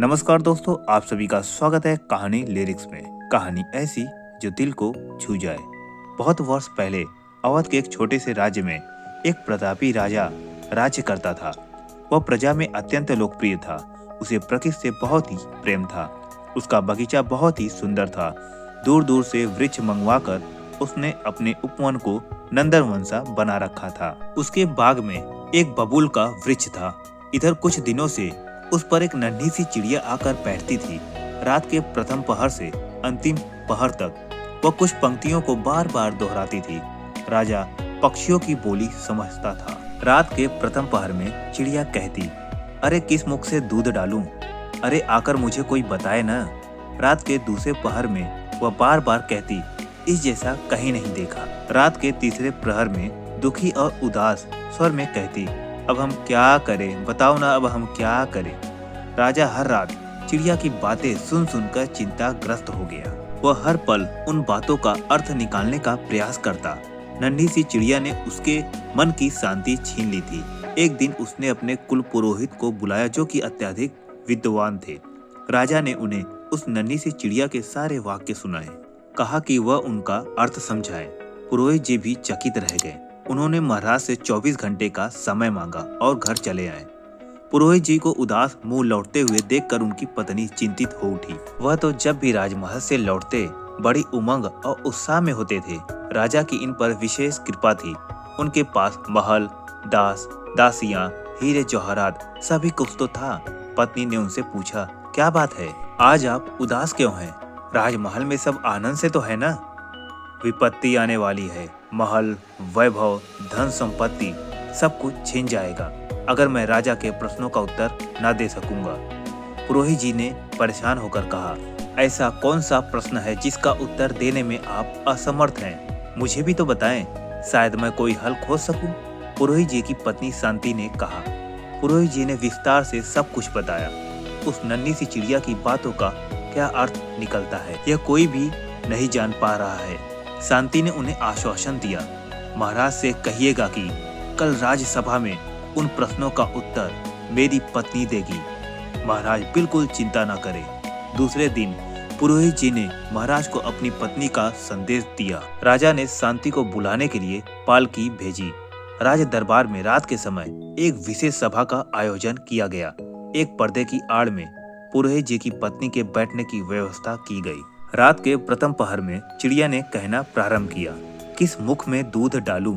नमस्कार दोस्तों, आप सभी का स्वागत है कहानी लिरिक्स में। कहानी ऐसी जो दिल को छू जाए। बहुत वर्ष पहले अवध के एक छोटे से राज्य में एक प्रतापी राजा राज्य करता था। वह प्रजा में अत्यंत लोकप्रिय था। उसे प्रकृति से बहुत ही प्रेम था। उसका बगीचा बहुत ही सुंदर था। दूर दूर से वृक्ष मंगवाकर उसने अपने उपवन को नंदनवन सा बना रखा था। उसके बाग में एक बबूल का वृक्ष था। इधर कुछ दिनों से उस पर एक नन्ही सी चिड़िया आकर बैठती थी। रात के प्रथम पहर से अंतिम पहर तक वह कुछ पंक्तियों को बार बार दोहराती थी। राजा पक्षियों की बोली समझता था। रात के प्रथम पहर में चिड़िया कहती, अरे किस मुख से दूध डालूं? अरे आकर मुझे कोई बताए ना। रात के दूसरे पहर में वह बार बार कहती, इस जैसा कहीं नहीं देखा। रात के तीसरे प्रहर में दुखी और उदास स्वर में कहती, अब हम क्या करें, बताओ ना अब हम क्या करें। राजा हर रात चिड़िया की बातें सुन सुनकर चिंताग्रस्त हो गया। वह हर पल उन बातों का अर्थ निकालने का प्रयास करता। नन्ही सी चिड़िया ने उसके मन की शांति छीन ली थी। एक दिन उसने अपने कुल पुरोहित को बुलाया, जो कि अत्यधिक विद्वान थे। राजा ने उन्हें उस नन्ही सी चिड़िया के सारे वाक्य सुनाए। कहा कि वह उनका अर्थ समझाए। पुरोहित जी भी चकित रह गए। उन्होंने महाराज से 24 घंटे का समय मांगा और घर चले आए। पुरोहित जी को उदास मुंह लौटते हुए देखकर उनकी पत्नी चिंतित हो उठी। वह तो जब भी राजमहल से लौटते बड़ी उमंग और उत्साह में होते थे। राजा की इन पर विशेष कृपा थी। उनके पास महल, दास, दासियां, हीरे जवाहरात सभी कुछ तो था। पत्नी ने उनसे पूछा, क्या बात है, आज आप उदास क्यों हैं? राजमहल में सब आनंद से तो है ना? विपत्ति आने वाली है। महल, वैभव, धन संपत्ति सब कुछ छिन जाएगा अगर मैं राजा के प्रश्नों का उत्तर न दे सकूंगा। पुरोहित जी ने परेशान होकर कहा, ऐसा कौन सा प्रश्न है जिसका उत्तर देने में आप असमर्थ हैं? मुझे भी तो बताएं, शायद मैं कोई हल खोज सकूं। पुरोहित जी की पत्नी शांति ने कहा। पुरोहित जी ने विस्तार से सब कुछ बताया। उस नन्ही सी चिड़िया की बातों का क्या अर्थ निकलता है, यह कोई भी नहीं जान पा रहा है। शांति ने उन्हें आश्वासन दिया, महाराज से कहिएगा कि कल राज्यसभा में उन प्रश्नों का उत्तर मेरी पत्नी देगी। महाराज बिल्कुल चिंता न करें। दूसरे दिन पुरोहित जी ने महाराज को अपनी पत्नी का संदेश दिया। राजा ने शांति को बुलाने के लिए पालकी भेजी। राज दरबार में रात के समय एक विशेष सभा का आयोजन किया गया। एक पर्दे की आड़ में पुरोहित जी की पत्नी के बैठने की व्यवस्था की गई। रात के प्रथम पहर में चिड़िया ने कहना प्रारंभ किया, किस मुख में दूध डालूं?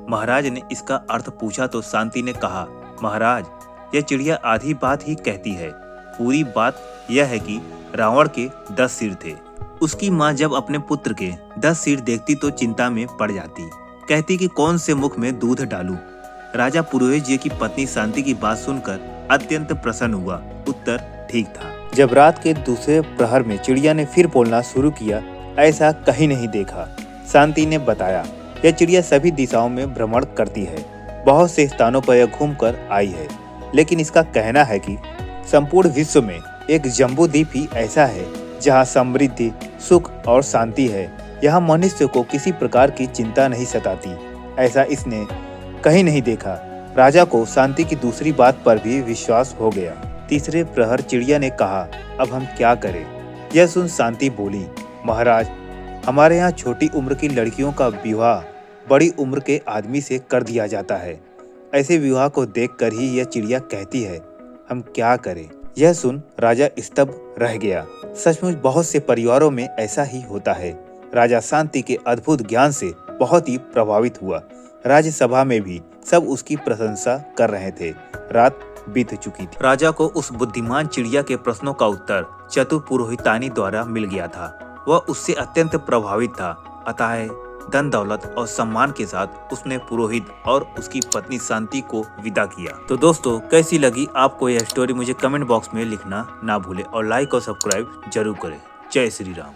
महाराज ने इसका अर्थ पूछा तो शांति ने कहा, महाराज यह चिड़िया आधी बात ही कहती है। पूरी बात यह है कि रावण के 10 सिर थे। उसकी माँ जब अपने पुत्र के 10 सिर देखती तो चिंता में पड़ जाती। कहती कि कौन से मुख में दूध डालूं। राजा पुरोहित जी की पत्नी शांति की बात सुनकर अत्यंत प्रसन्न हुआ। उत्तर ठीक था। जब रात के दूसरे प्रहर में चिड़िया ने फिर बोलना शुरू किया, ऐसा कहीं नहीं देखा। शांति ने बताया, यह चिड़िया सभी दिशाओं में भ्रमण करती है। बहुत से स्थानों पर यह घूमकर आई है, लेकिन इसका कहना है कि संपूर्ण विश्व में एक जम्बू द्वीप ही ऐसा है जहाँ समृद्धि, सुख और शांति है। यहाँ मनुष्य को किसी प्रकार की चिंता नहीं सताती। ऐसा इसने कहीं नहीं देखा। राजा को शांति की दूसरी बात पर भी विश्वास हो गया। तीसरे प्रहर चिड़िया ने कहा, अब हम क्या करें? यह सुन शांति बोली, महाराज हमारे यहाँ छोटी उम्र की लड़कियों का विवाह बड़ी उम्र के आदमी से कर दिया जाता है। ऐसे विवाह को देखकर ही यह चिड़िया कहती है, हम क्या करें? यह सुन राजा स्तब्ध रह गया। सचमुच बहुत से परिवारों में ऐसा ही होता है। राजा शांति के अद्भुत ज्ञान से बहुत ही प्रभावित हुआ। राज्यसभा में भी सब उसकी प्रशंसा कर रहे थे। रात बीत चुकी थी। राजा को उस बुद्धिमान चिड़िया के प्रश्नों का उत्तर चतुर पुरोहितानी द्वारा मिल गया था। वह उससे अत्यंत प्रभावित था। अतः धन दौलत और सम्मान के साथ उसने पुरोहित और उसकी पत्नी शांति को विदा किया। तो दोस्तों, कैसी लगी आपको यह स्टोरी मुझे कमेंट बॉक्स में लिखना ना भूले और लाइक और सब्सक्राइब जरूर करें। जय श्री राम।